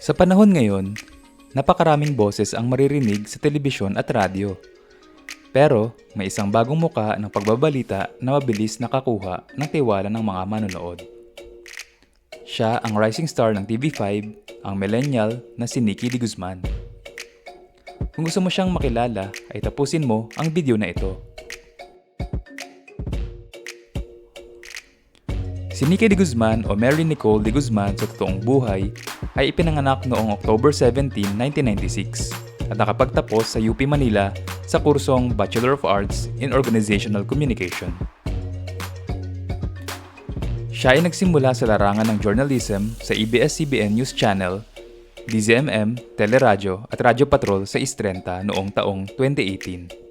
Sa panahon ngayon, napakaraming boses ang maririnig sa telebisyon at radyo. Pero may isang bagong muka ng pagbabalita na mabilis nakakuha ng tiwala ng mga manonood. Siya ang rising star ng TV5, ang millennial na si Nikki de Guzman. Kung gusto mo siyang makilala, ay tapusin mo ang video na ito. Si Nikki de Guzman o Mary Nicole de Guzman sa totoong buhay ay ipinanganak noong October 17, 1996 at nakapagtapos sa UP Manila sa kursong Bachelor of Arts in Organizational Communication. Siya ay nagsimula sa larangan ng journalism sa ABS-CBN News Channel, DZMM, Teleradyo at Radyo Patrol sa East 30 noong taong 2018.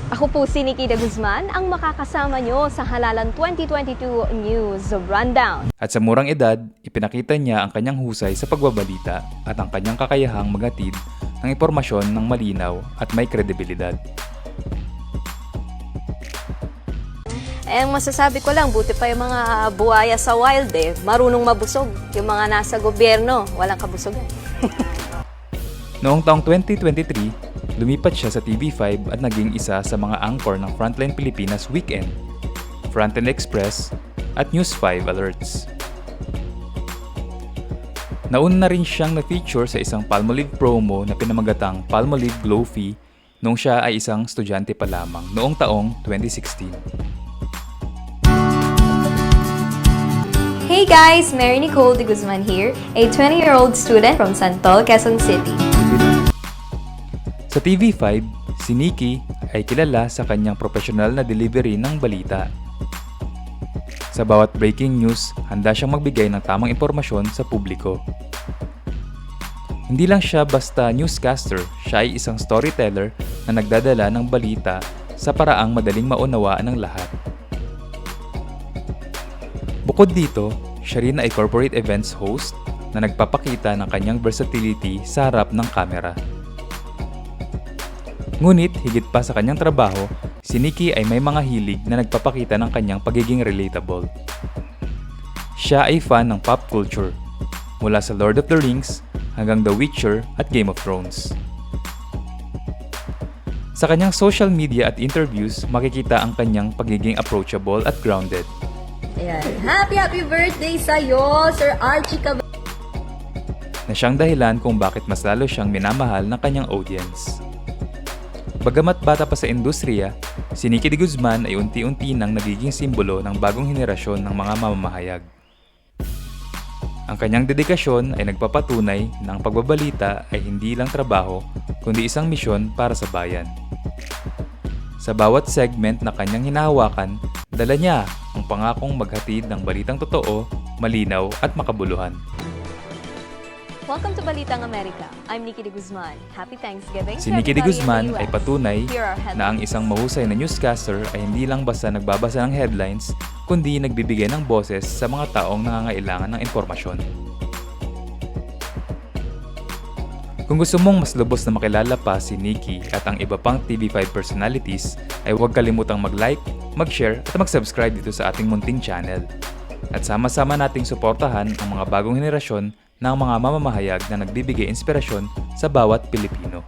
Ako po si Nikki de Guzman, ang makakasama nyo sa Halalan 2022 News Rundown. At sa murang edad, ipinakita niya ang kanyang husay sa pagbabalita at ang kanyang kakayahang maghatid ng impormasyon ng malinaw at may kredibilidad. Masasabi ko lang, buti pa yung mga buhaya sa wild marunong mabusog. Yung mga nasa gobyerno, walang kabusogan. Noong taong 2023, lumipat siya sa TV5 at naging isa sa mga anchor ng Frontline Pilipinas Weekend, Frontline Express at News 5 Alerts. Nauna na rin siyang na-feature sa isang Palmolive promo na pinamagatang Palmolive Glow-Fee noong siya ay isang estudyante pa lamang noong taong 2016. Hey guys! Mary Nicole de Guzman here, a 20-year-old student from Santol, Quezon City. Sa TV5, si Nikki ay kilala sa kanyang profesional na delivery ng balita. Sa bawat breaking news, handa siyang magbigay ng tamang impormasyon sa publiko. Hindi lang siya basta newscaster, siya ay isang storyteller na nagdadala ng balita sa paraang madaling maunawaan ng lahat. Bukod dito, siya rin ay corporate events host na nagpapakita ng kanyang versatility sa harap ng kamera. Ngunit higit pa sa kanyang trabaho, si Nikki ay may mga hilig na nagpapakita ng kanyang pagiging relatable. Siya ay fan ng pop culture, mula sa Lord of the Rings hanggang The Witcher at Game of Thrones. Sa kanyang social media at interviews, makikita ang kanyang pagiging approachable at grounded. Ayan. Happy birthday sa'yo, Sir Archie Na siyang dahilan kung bakit mas lalo siyang minamahal ng kanyang audience. Bagamat bata pa sa industriya, si Nikki de Guzman ay unti-unti nang nagiging simbolo ng bagong henerasyon ng mga mamamahayag. Ang kanyang dedikasyon ay nagpapatunay na ang pagbabalita ay hindi lang trabaho, kundi isang misyon para sa bayan. Sa bawat segment na kanyang hinahawakan, dala niya ang pangakong maghatid ng balitang totoo, malinaw at makabuluhan. Welcome to Balitang Amerika. I'm Nikki de Guzman. Happy Thanksgiving Si to Nikki de everybody Guzman in the ay US. patunay Here are headlines. na ang isang mahusay na newscaster ay hindi lang basta nagbabasa ng headlines, kundi nagbibigay ng boses sa mga taong nangangailangan ng impormasyon. Kung gusto mong mas lubos na makilala pa si Nikki at ang iba pang TV5 personalities, ay huwag kalimutang mag-like, mag-share at mag-subscribe dito sa ating munting channel. At sama-sama nating suportahan ang mga bagong henerasyon ng mga mamamahayag na nagbibigay inspirasyon sa bawat Pilipino.